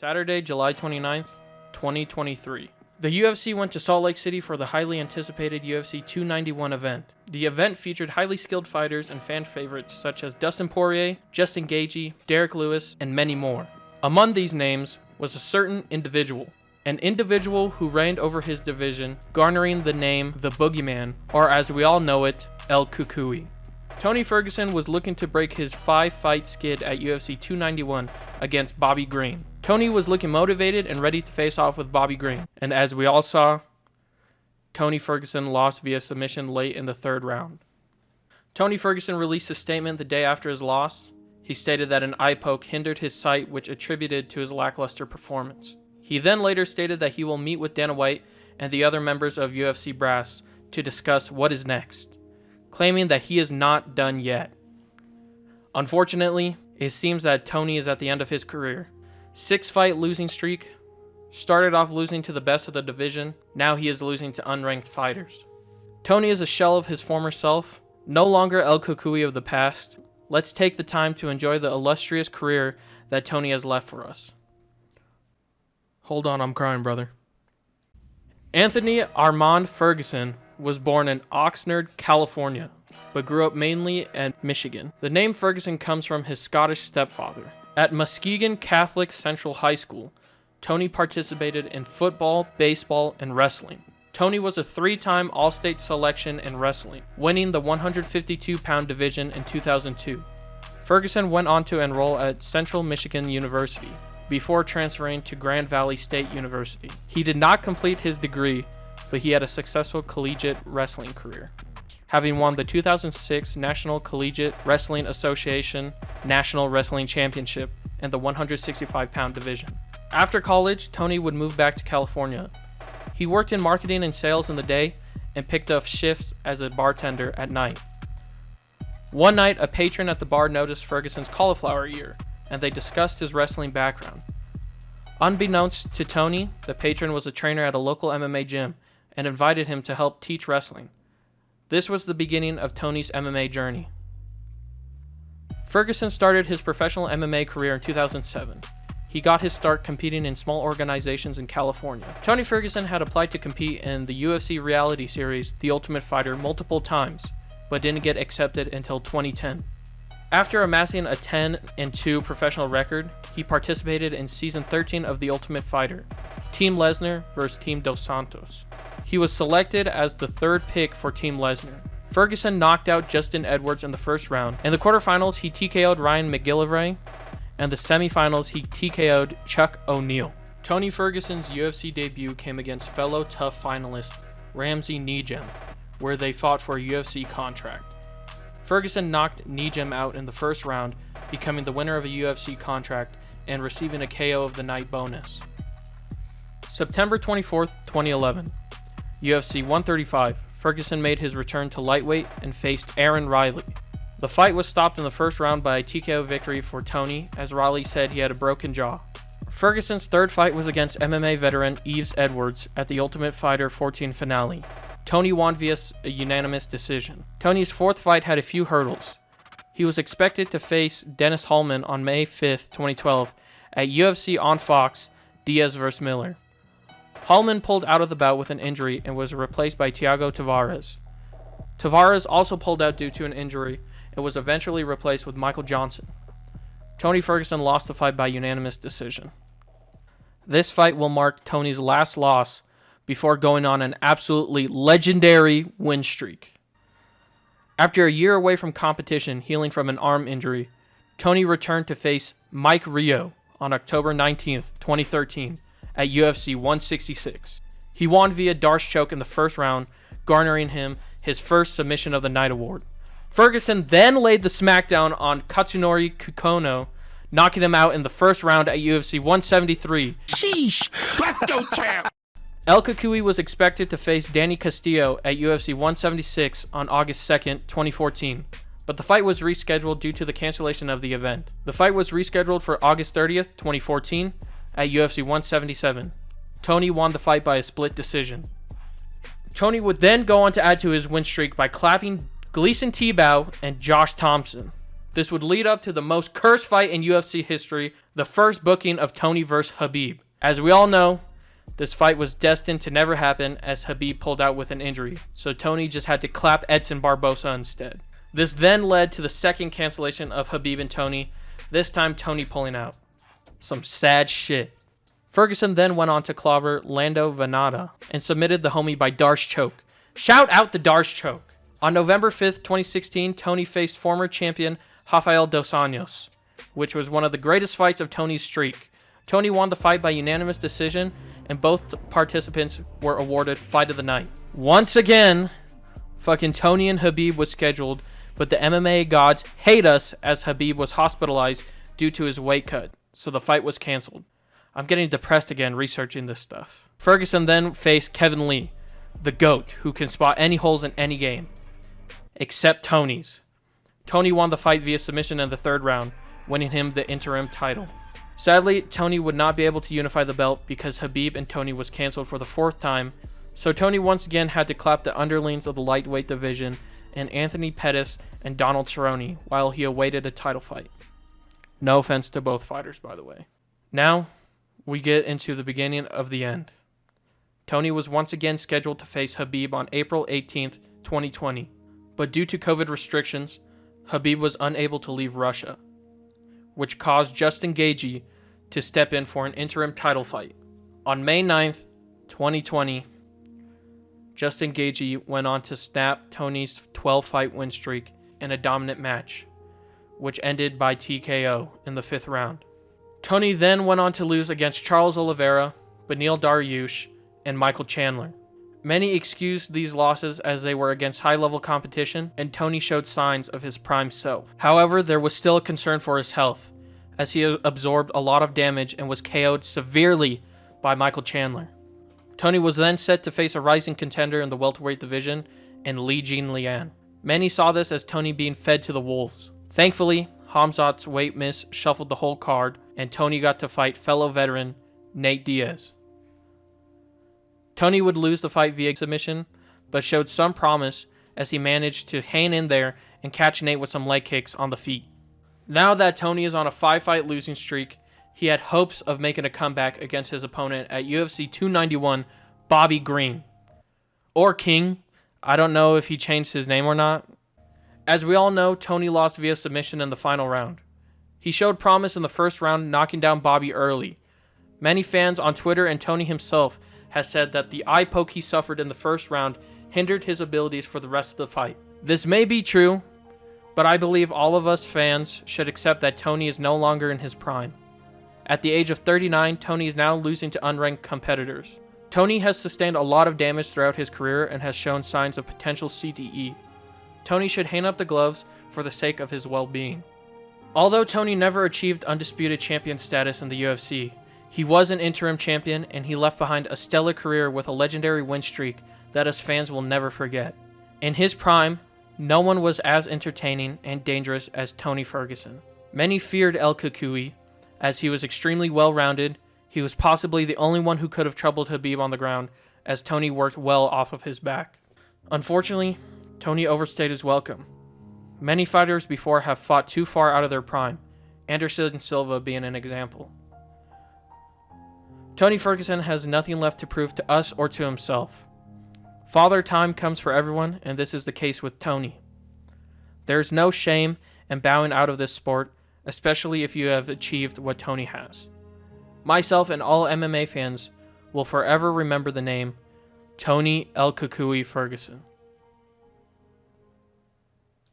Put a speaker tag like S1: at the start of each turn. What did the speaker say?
S1: Saturday, July 29th, 2023. The UFC went to Salt Lake City for the highly anticipated UFC 291 event. The event featured highly skilled fighters and fan favorites such as Dustin Poirier, Justin Gaethje, Derek Lewis, and many more. Among these names was a certain individual. An individual who reigned over his division, garnering the name The Boogeyman, or as we all know it, El Cucuy. Tony Ferguson was looking to break his 5-fight skid at UFC 291 against Bobby Green. Tony was looking motivated and ready to face off with Bobby Green. And as we all saw, Tony Ferguson lost via submission late in the third round. Tony Ferguson released a statement the day after his loss. He stated that an eye poke hindered his sight, which attributed to his lackluster performance. He then later stated that he will meet with Dana White and the other members of UFC brass to discuss what is next, claiming that he is not done yet. Unfortunately, it seems that Tony is at the end of his career. 6-fight losing streak, started off losing to the best of the division, now he is losing to unranked fighters. Tony is a shell of his former self, no longer El Cucuy of the past. Let's take the time to enjoy the illustrious career that Tony has left for us. Hold on, I'm crying, brother. Anthony Armand Ferguson was born in Oxnard, California, but grew up mainly in Michigan. The name Ferguson comes from his Scottish stepfather. At Muskegon Catholic Central High School, Tony participated in football, baseball, and wrestling. Tony was a 3-time All-State selection in wrestling, winning the 152-pound division in 2002. Ferguson went on to enroll at Central Michigan University before transferring to Grand Valley State University. He did not complete his degree, but he had a successful collegiate wrestling career, having won the 2006 National Collegiate Wrestling Association National Wrestling Championship and the 165-pound division. After college, Tony would move back to California. He worked in marketing and sales in the day and picked up shifts as a bartender at night. One night, a patron at the bar noticed Ferguson's cauliflower ear, and they discussed his wrestling background. Unbeknownst to Tony, the patron was a trainer at a local MMA gym and invited him to help teach wrestling. This was the beginning of Tony's MMA journey. Ferguson started his professional MMA career in 2007. He got his start competing in small organizations in California. Tony Ferguson had applied to compete in the UFC reality series The Ultimate Fighter multiple times, but didn't get accepted until 2010. After amassing a 10-2 professional record, he participated in season 13 of The Ultimate Fighter, Team Lesnar vs. Team Dos Santos. He was selected as the third pick for Team Lesnar. Ferguson knocked out Justin Edwards in the first round. In the quarterfinals, he TKO'd Ryan McGillivray, and the semifinals, he TKO'd Chuck O'Neal. Tony Ferguson's UFC debut came against fellow TUF finalist Ramsey Nijem, where they fought for a UFC contract. Ferguson knocked Nijem out in the first round, becoming the winner of a UFC contract and receiving a KO of the night bonus. September 24th, 2011. UFC 135, Ferguson made his return to lightweight and faced Aaron Riley. The fight was stopped in the first round by a TKO victory for Tony, as Riley said he had a broken jaw. Ferguson's third fight was against MMA veteran Yves Edwards at the Ultimate Fighter 14 finale. Tony won via a unanimous decision. Tony's fourth fight had a few hurdles. He was expected to face Dennis Hallman on May 5th, 2012 at UFC on Fox, Diaz vs. Miller. Hallman pulled out of the bout with an injury and was replaced by Thiago Tavares. Tavares also pulled out due to an injury and was eventually replaced with Michael Johnson. Tony Ferguson lost the fight by unanimous decision. This fight will mark Tony's last loss before going on an absolutely legendary win streak. After a year away from competition, healing from an arm injury, Tony returned to face Mike Rio on October 19th, 2013 at UFC 166. He won via Darce choke in the first round, garnering him his first Submission of the Night award. Ferguson then laid the smackdown on Katsunori Kukono, knocking him out in the first round at UFC 173.
S2: Sheesh! Let's go, champ!
S1: El Cucuy was expected to face Danny Castillo at UFC 176 on August 2nd, 2014, but the fight was rescheduled due to the cancellation of the event. The fight was rescheduled for August 30th, 2014 at UFC 177. Tony won the fight by a split decision. Tony would then go on to add to his win streak by clapping Gleason Tebow and Josh Thompson. This would lead up to the most cursed fight in UFC history, the first booking of Tony vs. Khabib. As we all know, this fight was destined to never happen as Khabib pulled out with an injury, so Tony just had to clap Edson Barbosa instead. This then led to the second cancellation of Khabib and Tony, this time Tony pulling out. Some sad shit. Ferguson then went on to clobber Lando Venata and submitted the homie by Darce choke. Shout out the Darce choke. On November 5th, 2016, Tony faced former champion Rafael dos Anjos, which was one of the greatest fights of Tony's streak. Tony won the fight by unanimous decision, and both participants were awarded Fight of the Night. Once again, fucking Tony and Khabib was scheduled, but the MMA gods hate us as Khabib was hospitalized due to his weight cut, so the fight was canceled. I'm getting depressed again researching this stuff. Ferguson then faced Kevin Lee, the GOAT, who can spot any holes in any game, except Tony's. Tony won the fight via submission in the third round, winning him the interim title. Sadly, Tony would not be able to unify the belt because Khabib and Tony was canceled for the fourth time, so Tony once again had to clap the underlings of the lightweight division and Anthony Pettis and Donald Cerrone while he awaited a title fight. No offense to both fighters, by the way. Now, we get into the beginning of the end. Tony was once again scheduled to face Khabib on April 18th, 2020, but due to COVID restrictions, Khabib was unable to leave Russia, which caused Justin Gaethje to step in for an interim title fight. On May 9th, 2020, Justin Gaethje went on to snap Tony's 12-fight win streak in a dominant match, which ended by TKO in the 5th round. Tony then went on to lose against Charles Oliveira, Beneil Dariush, and Michael Chandler. Many excused these losses as they were against high-level competition, and Tony showed signs of his prime self. However, there was still a concern for his health, as he absorbed a lot of damage and was KO'd severely by Michael Chandler. Tony was then set to face a rising contender in the welterweight division in Li Jingliang. Many saw this as Tony being fed to the wolves. Thankfully, Khamzat's weight miss shuffled the whole card, and Tony got to fight fellow veteran Nate Diaz. Tony would lose the fight via submission, but showed some promise as he managed to hang in there and catch Nate with some leg kicks on the feet. Now that Tony is on a 5-fight losing streak, he had hopes of making a comeback against his opponent at UFC 291, Bobby Green. Or King. I don't know if he changed his name or not. As we all know, Tony lost via submission in the final round. He showed promise in the first round, knocking down Bobby early. Many fans on Twitter and Tony himself has said that the eye poke he suffered in the first round hindered his abilities for the rest of the fight. This may be true, but I believe all of us fans should accept that Tony is no longer in his prime. At the age of 39, Tony is now losing to unranked competitors. Tony has sustained a lot of damage throughout his career and has shown signs of potential CTE. Tony should hang up the gloves for the sake of his well-being. Although Tony never achieved undisputed champion status in the UFC, he was an interim champion and he left behind a stellar career with a legendary win streak that us fans will never forget. In his prime, no one was as entertaining and dangerous as Tony Ferguson. Many feared El Cucuy, as he was extremely well-rounded. He was possibly the only one who could have troubled Khabib on the ground, as Tony worked well off of his back. Unfortunately, Tony overstayed his welcome. Many fighters before have fought too far out of their prime, Anderson Silva being an example. Tony Ferguson has nothing left to prove to us or to himself. Father Time comes for everyone, and this is the case with Tony. There is no shame in bowing out of this sport, especially if you have achieved what Tony has. Myself and all MMA fans will forever remember the name Tony El Cucuy Ferguson.